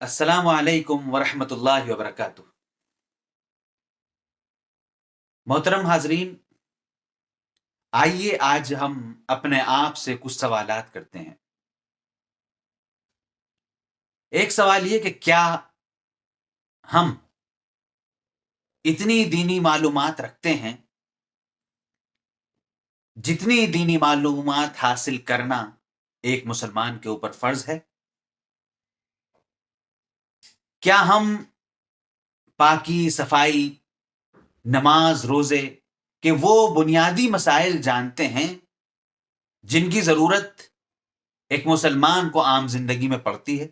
السلام علیکم ورحمۃ اللہ وبرکاتہ۔ محترم حاضرین، آئیے آج ہم اپنے آپ سے کچھ سوالات کرتے ہیں۔ ایک سوال یہ کہ کیا ہم اتنی دینی معلومات رکھتے ہیں جتنی دینی معلومات حاصل کرنا ایک مسلمان کے اوپر فرض ہے؟ کیا ہم پاکی، صفائی، نماز، روزے کہ وہ بنیادی مسائل جانتے ہیں جن کی ضرورت ایک مسلمان کو عام زندگی میں پڑتی ہے؟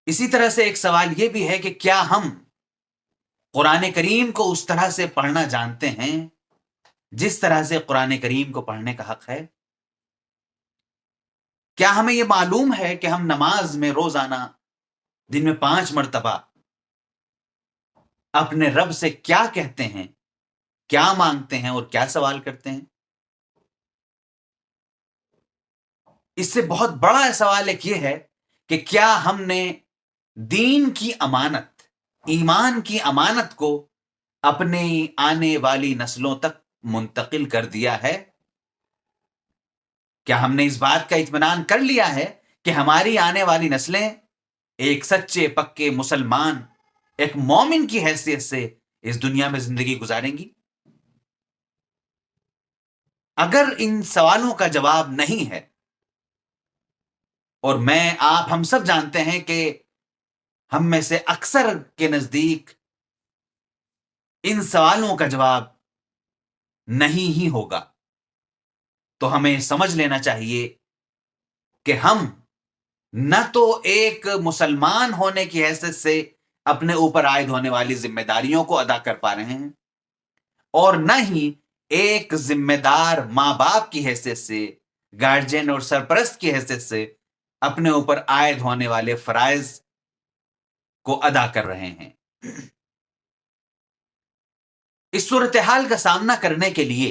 اسی طرح سے ایک سوال یہ بھی ہے کہ کیا ہم قرآن کریم کو اس طرح سے پڑھنا جانتے ہیں جس طرح سے قرآن کریم کو پڑھنے کا حق ہے؟ کیا ہمیں یہ معلوم ہے کہ ہم نماز میں روزانہ دن میں 5 مرتبہ اپنے رب سے کیا کہتے ہیں، کیا مانگتے ہیں اور کیا سوال کرتے ہیں؟ اس سے بہت بڑا سوال ایک یہ ہے کہ کیا ہم نے دین کی امانت، ایمان کی امانت کو اپنی آنے والی نسلوں تک منتقل کر دیا ہے؟ کیا ہم نے اس بات کا اطمینان کر لیا ہے کہ ہماری آنے والی نسلیں ایک سچے پکے مسلمان، ایک مومن کی حیثیت سے اس دنیا میں زندگی گزاریں گی؟ اگر ان سوالوں کا جواب نہیں ہے، اور ہم سب جانتے ہیں کہ ہم میں سے اکثر کے نزدیک ان سوالوں کا جواب نہیں ہی ہوگا، تو ہمیں سمجھ لینا چاہیے کہ ہم نہ تو ایک مسلمان ہونے کی حیثیت سے اپنے اوپر عائد ہونے والی ذمہ داریوں کو ادا کر پا رہے ہیں، اور نہ ہی ایک ذمہ دار ماں باپ کی حیثیت سے، گارجین اور سرپرست کی حیثیت سے اپنے اوپر عائد ہونے والے فرائض کو ادا کر رہے ہیں۔ اس صورتحال کا سامنا کرنے کے لیے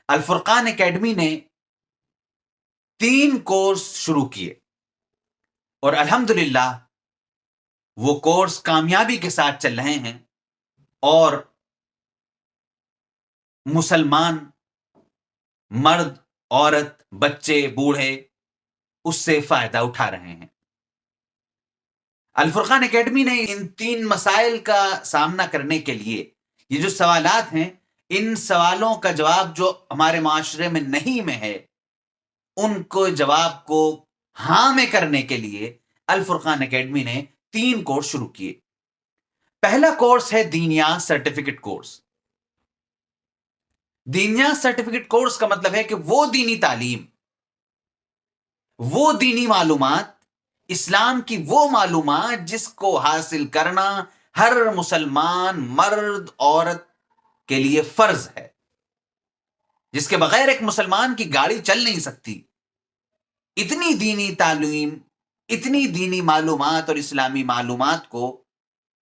الفرقان اکیڈمی نے 3 کورس شروع کیے، اور الحمدللہ وہ کورس کامیابی کے ساتھ چل رہے ہیں، اور مسلمان مرد، عورت، بچے، بوڑھے اس سے فائدہ اٹھا رہے ہیں۔ الفرقان اکیڈمی نے ان 3 مسائل کا سامنا کرنے کے لیے یہ جو سوالات ہیں، ان سوالوں کا جواب جو ہمارے معاشرے میں نہیں میں ہے، ان کو جواب کو ہاں میں کرنے کے لیے الفرقان اکیڈمی نے 3 کورس شروع کیے۔ پہلا کورس ہے دینیات سرٹیفکیٹ کورس۔ دینیات سرٹیفکیٹ کورس کا مطلب ہے کہ وہ دینی تعلیم، وہ دینی معلومات، اسلام کی وہ معلومات جس کو حاصل کرنا ہر مسلمان مرد عورت کے لیے فرض ہے، جس کے بغیر ایک مسلمان کی گاڑی چل نہیں سکتی۔ اتنی دینی تعلیم، اتنی دینی معلومات اور اسلامی معلومات کو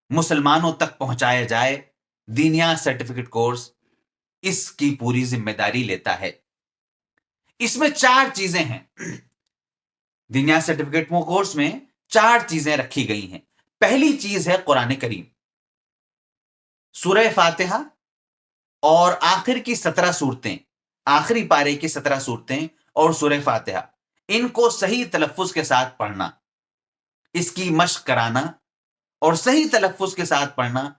مسلمانوں تک پہنچایا جائے، دینیات سرٹیفکیٹ کورس اس کی پوری ذمہ داری لیتا ہے۔ اس میں 4 چیزیں ہیں۔ دینیات سرٹیفکیٹ کورس میں 4 چیزیں رکھی گئی ہیں۔ پہلی چیز ہے قرآن کریم، سورہ فاتحہ اور آخر کی 17 صورتیں، آخری پارے کی 17 صورتیں اور سورہ فاتحہ، ان کو صحیح تلفظ کے ساتھ پڑھنا، اس کی مشق کرانا اور صحیح تلفظ کے ساتھ پڑھنا،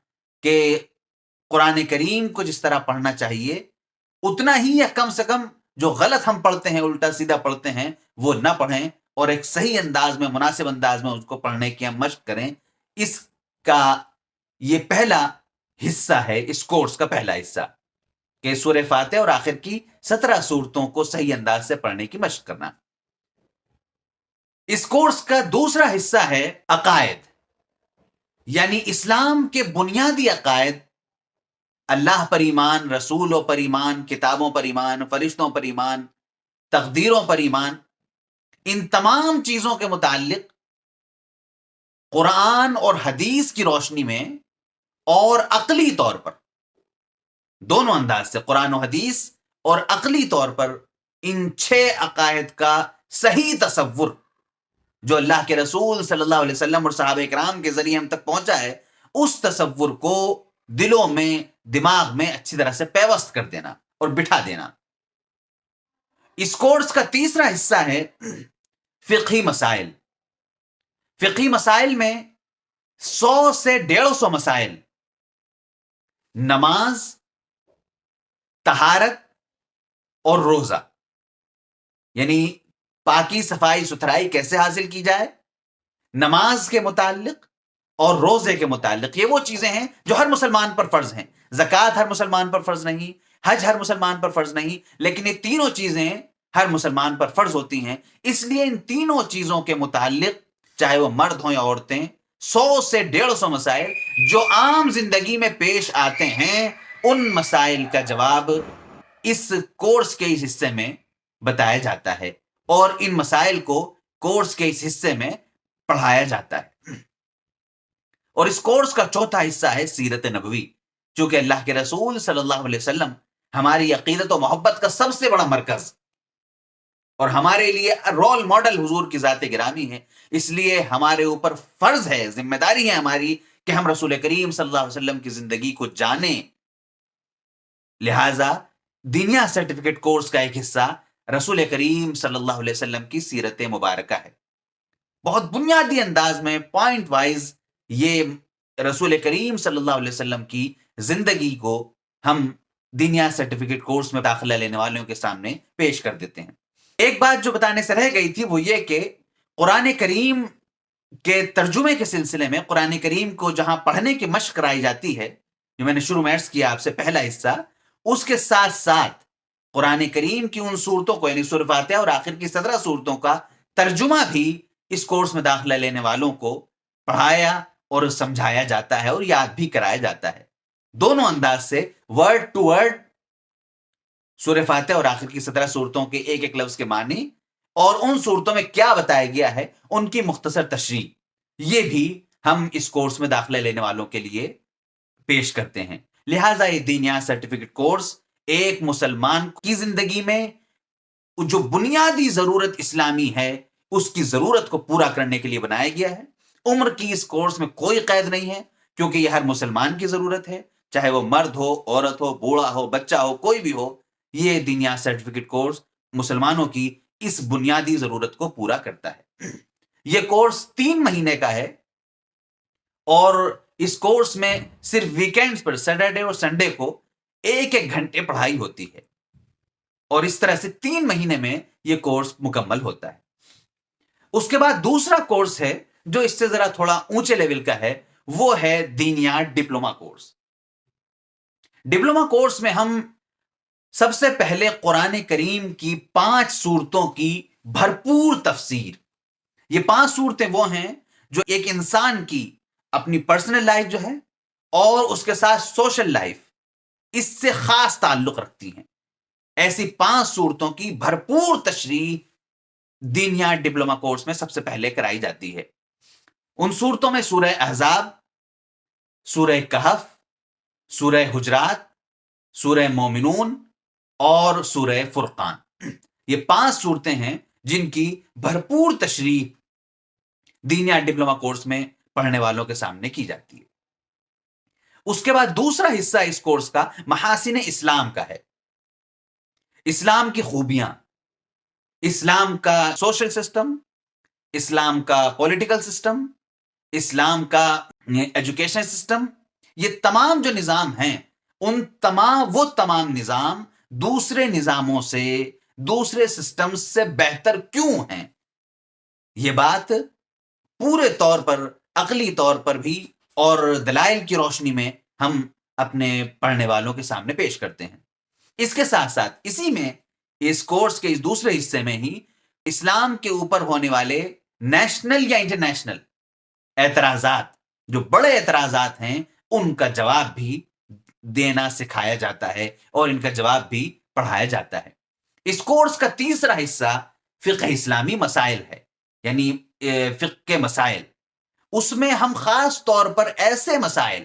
کہ قرآن کریم کو جس طرح پڑھنا چاہیے اتنا ہی یا کم سے کم جو غلط ہم پڑھتے ہیں، الٹا سیدھا پڑھتے ہیں، وہ نہ پڑھیں، اور ایک صحیح انداز میں، مناسب انداز میں اس کو پڑھنے کی ہم مشق کریں۔ اس کا یہ پہلا حصہ ہے، اس کورس کا پہلا حصہ، کہ سورہ فاتحہ اور آخر کی 17 صورتوں کو صحیح انداز سے پڑھنے کی مشق کرنا۔ اس کورس کا دوسرا حصہ ہے عقائد، یعنی اسلام کے بنیادی عقائد، اللہ پر ایمان، رسولوں پر ایمان، کتابوں پر ایمان، فرشتوں پر ایمان، تقدیروں پر ایمان، ان تمام چیزوں کے متعلق قرآن اور حدیث کی روشنی میں اور عقلی طور پر، دونوں انداز سے، قرآن و حدیث اور عقلی طور پر ان 6 عقائد کا صحیح تصور جو اللہ کے رسول صلی اللہ علیہ وسلم اور صحابہ کرام کے ذریعے ہم تک پہنچا ہے، اس تصور کو دلوں میں، دماغ میں اچھی طرح سے پیوست کر دینا اور بٹھا دینا۔ اس کورس کا تیسرا حصہ ہے فقہی مسائل۔ فقہی مسائل میں 100 سے 150 مسائل، نماز، طہارت اور روزہ، یعنی پاکی، صفائی، ستھرائی کیسے حاصل کی جائے، نماز کے متعلق اور روزے کے متعلق۔ یہ وہ چیزیں ہیں جو ہر مسلمان پر فرض ہیں۔ زکوٰۃ ہر مسلمان پر فرض نہیں، حج ہر مسلمان پر فرض نہیں، لیکن یہ تینوں چیزیں ہر مسلمان پر فرض ہوتی ہیں۔ اس لیے ان تینوں چیزوں کے متعلق، چاہے وہ مرد ہوں یا عورتیں، 100 سے 150 مسائل جو عام زندگی میں پیش آتے ہیں، ان مسائل کا جواب اس کورس کے اس حصے میں بتایا جاتا ہے، اور ان مسائل کو کورس کے اس حصے میں پڑھایا جاتا ہے۔ اور اس کورس کا چوتھا حصہ ہے سیرت نبوی، چونکہ اللہ کے رسول صلی اللہ علیہ وسلم ہماری عقیدت و محبت کا سب سے بڑا مرکز اور ہمارے لیے رول ماڈل حضور کی ذات گرامی ہے، اس لیے ہمارے اوپر فرض ہے، ذمہ داری ہے ہماری کہ ہم رسول کریم صلی اللہ علیہ وسلم کی زندگی کو جانیں۔ لہٰذا دینیا سرٹیفکیٹ کورس کا ایک حصہ رسول کریم صلی اللہ علیہ وسلم کی سیرت مبارکہ ہے۔ بہت بنیادی انداز میں، پوائنٹ وائز، یہ رسول کریم صلی اللہ علیہ وسلم کی زندگی کو ہم دینیا سرٹیفکیٹ کورس میں داخلہ لینے والوں کے سامنے پیش کر دیتے ہیں۔ ایک بات جو بتانے سے رہ گئی تھی وہ یہ کہ قرآن کریم کے ترجمے کے سلسلے میں، قرآن کریم کو جہاں پڑھنے کی مشق کرائی جاتی ہے، جو میں نے شروع میں عرض کیا آپ سے، پہلا حصہ، اس کے ساتھ ساتھ قرآن کریم کی ان صورتوں کو، یعنی سورہ فاتحہ اور آخر کی 17 صورتوں کا ترجمہ بھی اس کورس میں داخلہ لینے والوں کو پڑھایا اور سمجھایا جاتا ہے اور یاد بھی کرایا جاتا ہے، دونوں انداز سے، ورڈ ٹو ورڈ، سورہ فاتحہ اور آخر کی 17 صورتوں کے ایک ایک لفظ کے معنی اور ان صورتوں میں کیا بتایا گیا ہے ان کی مختصر تشریح، یہ بھی ہم اس کورس میں داخلہ لینے والوں کے لیے پیش کرتے ہیں۔ لہٰذا یہ دینیا سرٹیفکیٹ کورس ایک مسلمان کی زندگی میں جو بنیادی ضرورت اسلامی ہے، اس کی ضرورت کو پورا کرنے کے لیے بنایا گیا ہے۔ عمر کی اس کورس میں کوئی قید نہیں ہے، کیونکہ یہ ہر مسلمان کی ضرورت ہے، چاہے وہ مرد ہو، عورت ہو، بوڑھا ہو، بچہ ہو، کوئی بھی ہو۔ یہ دینیا سرٹیفکیٹ کورس مسلمانوں کی اس بنیادی ضرورت کو پورا کرتا ہے۔ یہ کورس 3 مہینے کا ہے، اور اس کورس میں صرف ویکینڈز پر، سیٹرڈے اور سنڈے کو 1-1 گھنٹے پڑھائی ہوتی ہے، اور اس طرح سے 3 مہینے میں یہ کورس مکمل ہوتا ہے۔ اس کے بعد دوسرا کورس ہے جو اس سے ذرا تھوڑا اونچے لیول کا ہے، وہ ہے دینیا ڈپلوما کورس۔ ڈپلوما کورس میں ہم سب سے پہلے قرآن کریم کی 5 صورتوں کی بھرپور تفسیر، یہ 5 صورتیں وہ ہیں جو ایک انسان کی اپنی پرسنل لائف جو ہے اور اس کے ساتھ سوشل لائف، اس سے خاص تعلق رکھتی ہیں۔ ایسی 5 صورتوں کی بھرپور تشریح دینیا ڈپلوما کورس میں سب سے پہلے کرائی جاتی ہے۔ ان صورتوں میں سورہ احزاب، سورہ کہف، سورہ حجرات، سورہ مومنون اور سورہ فرقان، یہ 5 صورتیں ہیں جن کی بھرپور تشریح دینیا ڈپلوما کورس میں پڑھنے والوں کے سامنے کی جاتی ہے۔ اس کے بعد دوسرا حصہ اس کورس کا محاسن اسلام کا ہے، اسلام کی خوبیاں، اسلام کا سوشل سسٹم، اسلام کا پولیٹیکل سسٹم، اسلام کا ایجوکیشن سسٹم، یہ تمام جو نظام ہیں، وہ تمام نظام دوسرے نظاموں سے، دوسرے سسٹم سے بہتر کیوں ہیں، یہ بات پورے طور پر، عقلی طور پر بھی اور دلائل کی روشنی میں ہم اپنے پڑھنے والوں کے سامنے پیش کرتے ہیں۔ اس کے ساتھ ساتھ اسی میں، اس کورس کے اس دوسرے حصے میں ہی، اسلام کے اوپر ہونے والے نیشنل یا انٹرنیشنل اعتراضات، جو بڑے اعتراضات ہیں، ان کا جواب بھی دینا سکھایا جاتا ہے اور ان کا جواب بھی پڑھایا جاتا ہے۔ اس کورس کا تیسرا حصہ فقہ اسلامی مسائل ہے، یعنی فقہ کے مسائل۔ اس میں ہم خاص طور پر ایسے مسائل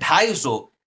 250